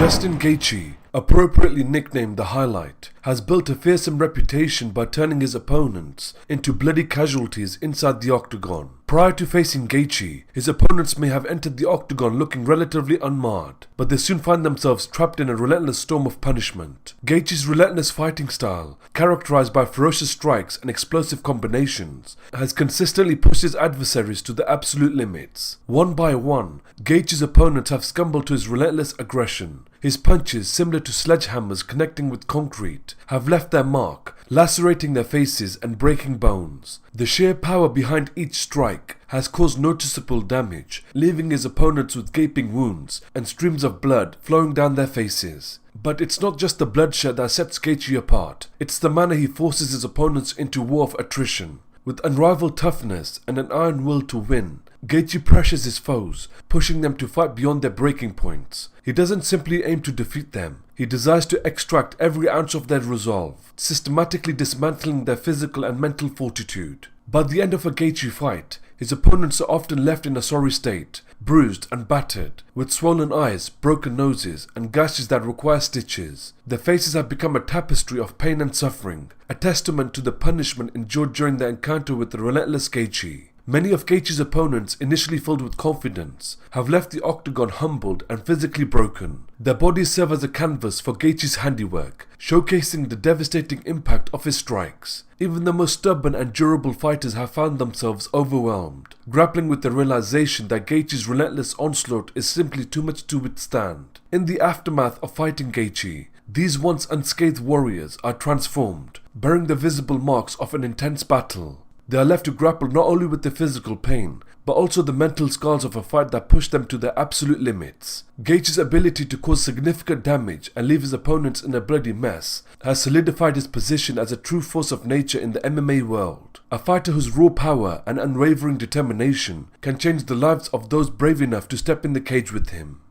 Justin Gaethje, appropriately nicknamed the Highlight, has built a fearsome reputation by turning his opponents into bloody casualties inside the Octagon. Prior to facing Gaethje, his opponents may have entered the Octagon looking relatively unmarred, but they soon find themselves trapped in a relentless storm of punishment. Gaethje's relentless fighting style, characterized by ferocious strikes and explosive combinations, has consistently pushed his adversaries to the absolute limits. One by one, Gaethje's opponents have succumbed to his relentless aggression. His punches, similar to sledgehammers connecting with concrete, have left their mark, lacerating their faces and breaking bones. The sheer power behind each strike has caused noticeable damage, leaving his opponents with gaping wounds and streams of blood flowing down their faces. But it's not just the bloodshed that sets Gaethje apart, it's the manner he forces his opponents into war of attrition. With unrivaled toughness and an iron will to win, Gaethje pressures his foes, pushing them to fight beyond their breaking points. He doesn't simply aim to defeat them, he desires to extract every ounce of their resolve, systematically dismantling their physical and mental fortitude. By the end of a Gaethje fight, his opponents are often left in a sorry state, bruised and battered, with swollen eyes, broken noses, and gashes that require stitches. Their faces have become a tapestry of pain and suffering, a testament to the punishment endured during their encounter with the relentless Gaethje. Many of Gaethje's opponents, initially filled with confidence, have left the Octagon humbled and physically broken. Their bodies serve as a canvas for Gaethje's handiwork, showcasing the devastating impact of his strikes. Even the most stubborn and durable fighters have found themselves overwhelmed, grappling with the realization that Gaethje's relentless onslaught is simply too much to withstand. In the aftermath of fighting Gaethje, these once unscathed warriors are transformed, bearing the visible marks of an intense battle. They are left to grapple not only with the physical pain, but also the mental scars of a fight that pushed them to their absolute limits. Gaethje's ability to cause significant damage and leave his opponents in a bloody mess has solidified his position as a true force of nature in the MMA world. A fighter whose raw power and unwavering determination can change the lives of those brave enough to step in the cage with him.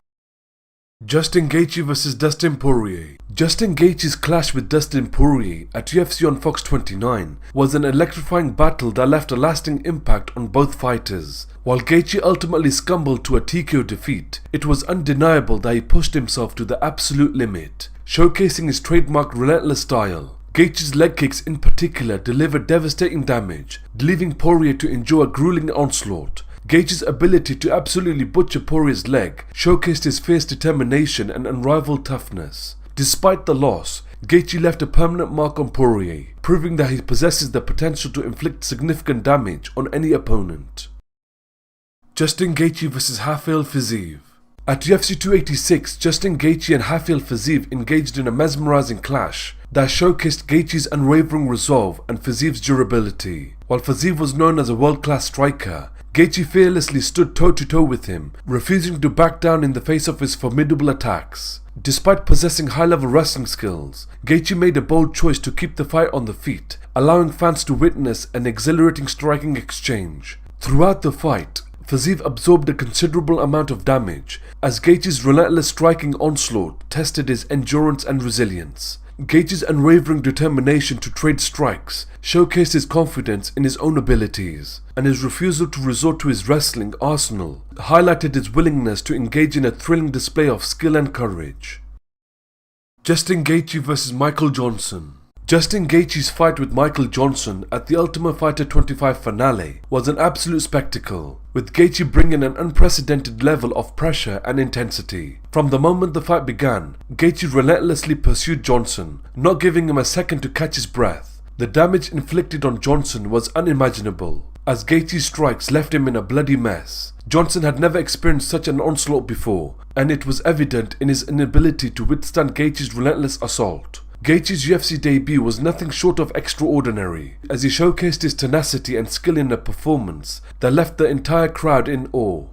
Justin Gaethje vs Dustin Poirier. Justin Gaethje's clash with Dustin Poirier at UFC on Fox 29 was an electrifying battle that left a lasting impact on both fighters. While Gaethje ultimately succumbed to a TKO defeat, it was undeniable that he pushed himself to the absolute limit, showcasing his trademark relentless style. Gaethje's leg kicks in particular delivered devastating damage, leaving Poirier to endure a grueling onslaught. Gaethje's ability to absolutely butcher Poirier's leg showcased his fierce determination and unrivaled toughness. Despite the loss, Gaethje left a permanent mark on Poirier, proving that he possesses the potential to inflict significant damage on any opponent. Justin Gaethje vs Rafael Fiziev. At UFC 286, Justin Gaethje and Rafael Fiziev engaged in a mesmerizing clash that showcased Gaethje's unwavering resolve and Fiziev's durability. While Fiziev was known as a world-class striker, Gaethje fearlessly stood toe-to-toe with him, refusing to back down in the face of his formidable attacks. Despite possessing high-level wrestling skills, Gaethje made a bold choice to keep the fight on the feet, allowing fans to witness an exhilarating striking exchange. Throughout the fight, Fiziev absorbed a considerable amount of damage, as Gaethje's relentless striking onslaught tested his endurance and resilience. Gaethje's unwavering determination to trade strikes showcased his confidence in his own abilities, and his refusal to resort to his wrestling arsenal highlighted his willingness to engage in a thrilling display of skill and courage. Justin Gaethje vs Michael Johnson. Justin Gaethje's fight with Michael Johnson at the Ultimate Fighter 25 finale was an absolute spectacle, with Gaethje bringing an unprecedented level of pressure and intensity. From the moment the fight began, Gaethje relentlessly pursued Johnson, not giving him a second to catch his breath. The damage inflicted on Johnson was unimaginable, as Gaethje's strikes left him in a bloody mess. Johnson had never experienced such an onslaught before, and it was evident in his inability to withstand Gaethje's relentless assault. Gaethje's UFC debut was nothing short of extraordinary, as he showcased his tenacity and skill in a performance that left the entire crowd in awe.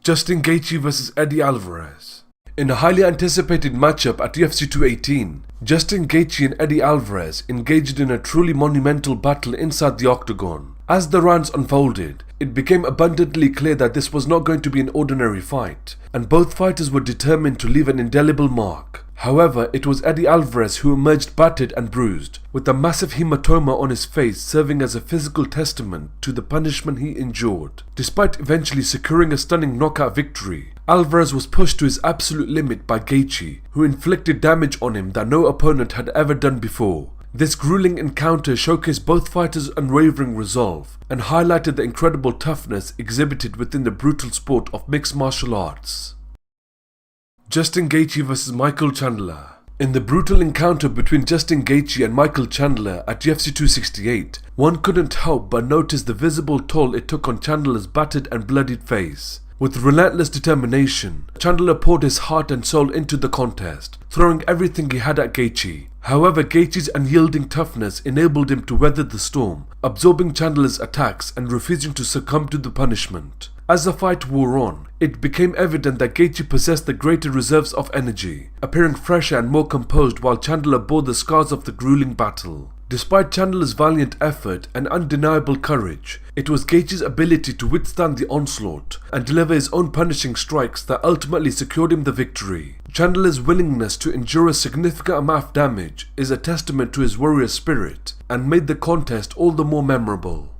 Justin Gaethje vs Eddie Alvarez. In a highly anticipated matchup at UFC 218, Justin Gaethje and Eddie Alvarez engaged in a truly monumental battle inside the Octagon. As the rounds unfolded, it became abundantly clear that this was not going to be an ordinary fight, and both fighters were determined to leave an indelible mark. However, it was Eddie Alvarez who emerged battered and bruised, with a massive hematoma on his face serving as a physical testament to the punishment he endured. Despite eventually securing a stunning knockout victory, Alvarez was pushed to his absolute limit by Gaethje, who inflicted damage on him that no opponent had ever done before. This grueling encounter showcased both fighters' unwavering resolve and highlighted the incredible toughness exhibited within the brutal sport of mixed martial arts. Justin Gaethje vs Michael Chandler. In the brutal encounter between Justin Gaethje and Michael Chandler at UFC 268, one couldn't help but notice the visible toll it took on Chandler's battered and bloodied face. With relentless determination, Chandler poured his heart and soul into the contest, throwing everything he had at Gaethje. However, Gaethje's unyielding toughness enabled him to weather the storm, absorbing Chandler's attacks and refusing to succumb to the punishment. As the fight wore on, it became evident that Gaethje possessed the greater reserves of energy, appearing fresher and more composed while Chandler bore the scars of the grueling battle. Despite Chandler's valiant effort and undeniable courage, it was Gaethje's ability to withstand the onslaught and deliver his own punishing strikes that ultimately secured him the victory. Chandler's willingness to endure a significant amount of damage is a testament to his warrior spirit and made the contest all the more memorable.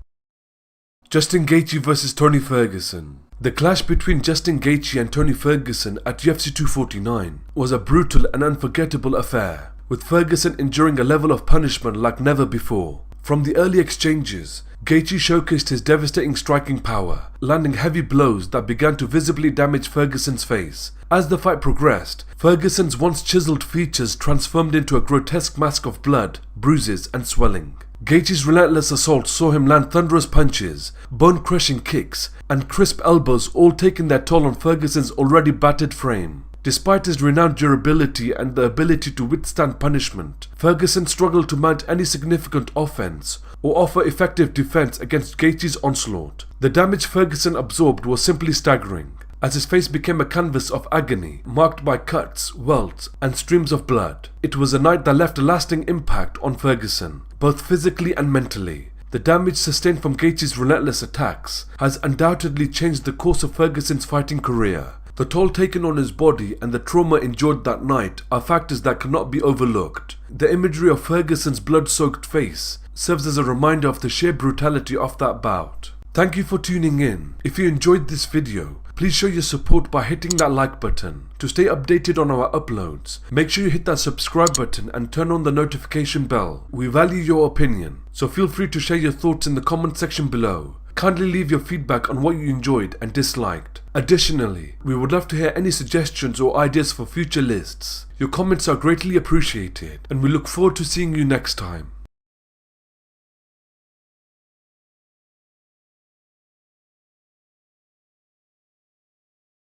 Justin Gaethje vs Tony Ferguson. The clash between Justin Gaethje and Tony Ferguson at UFC 249 was a brutal and unforgettable affair, with Ferguson enduring a level of punishment like never before. From the early exchanges, Gaethje showcased his devastating striking power, landing heavy blows that began to visibly damage Ferguson's face. As the fight progressed, Ferguson's once chiseled features transformed into a grotesque mask of blood, bruises and swelling. Gaethje's relentless assault saw him land thunderous punches, bone-crushing kicks, and crisp elbows, all taking their toll on Ferguson's already battered frame. Despite his renowned durability and the ability to withstand punishment, Ferguson struggled to mount any significant offense or offer effective defense against Gaethje's onslaught. The damage Ferguson absorbed was simply staggering, as his face became a canvas of agony, marked by cuts, welts, and streams of blood. It was a night that left a lasting impact on Ferguson, both physically and mentally. The damage sustained from Gaethje's relentless attacks has undoubtedly changed the course of Ferguson's fighting career. The toll taken on his body and the trauma endured that night are factors that cannot be overlooked. The imagery of Ferguson's blood-soaked face serves as a reminder of the sheer brutality of that bout. Thank you for tuning in. If you enjoyed this video, please show your support by hitting that like button. To stay updated on our uploads, make sure you hit that subscribe button and turn on the notification bell. We value your opinion, so feel free to share your thoughts in the comment section below. Kindly leave your feedback on what you enjoyed and disliked. Additionally, we would love to hear any suggestions or ideas for future lists. Your comments are greatly appreciated, and we look forward to seeing you next time.